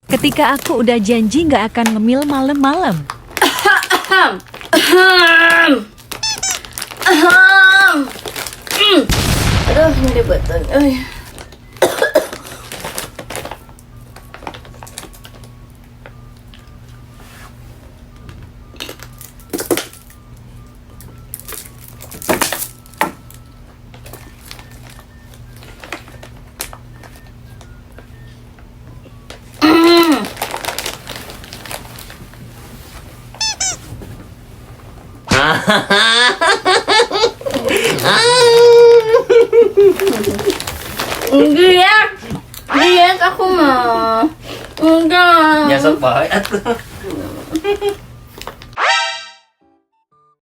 Ketika aku udah janji nggak akan ngemil malam-malam. Aduh, nyeri badan. Enggak, diet aku mah. Enggak. Nyasok banget.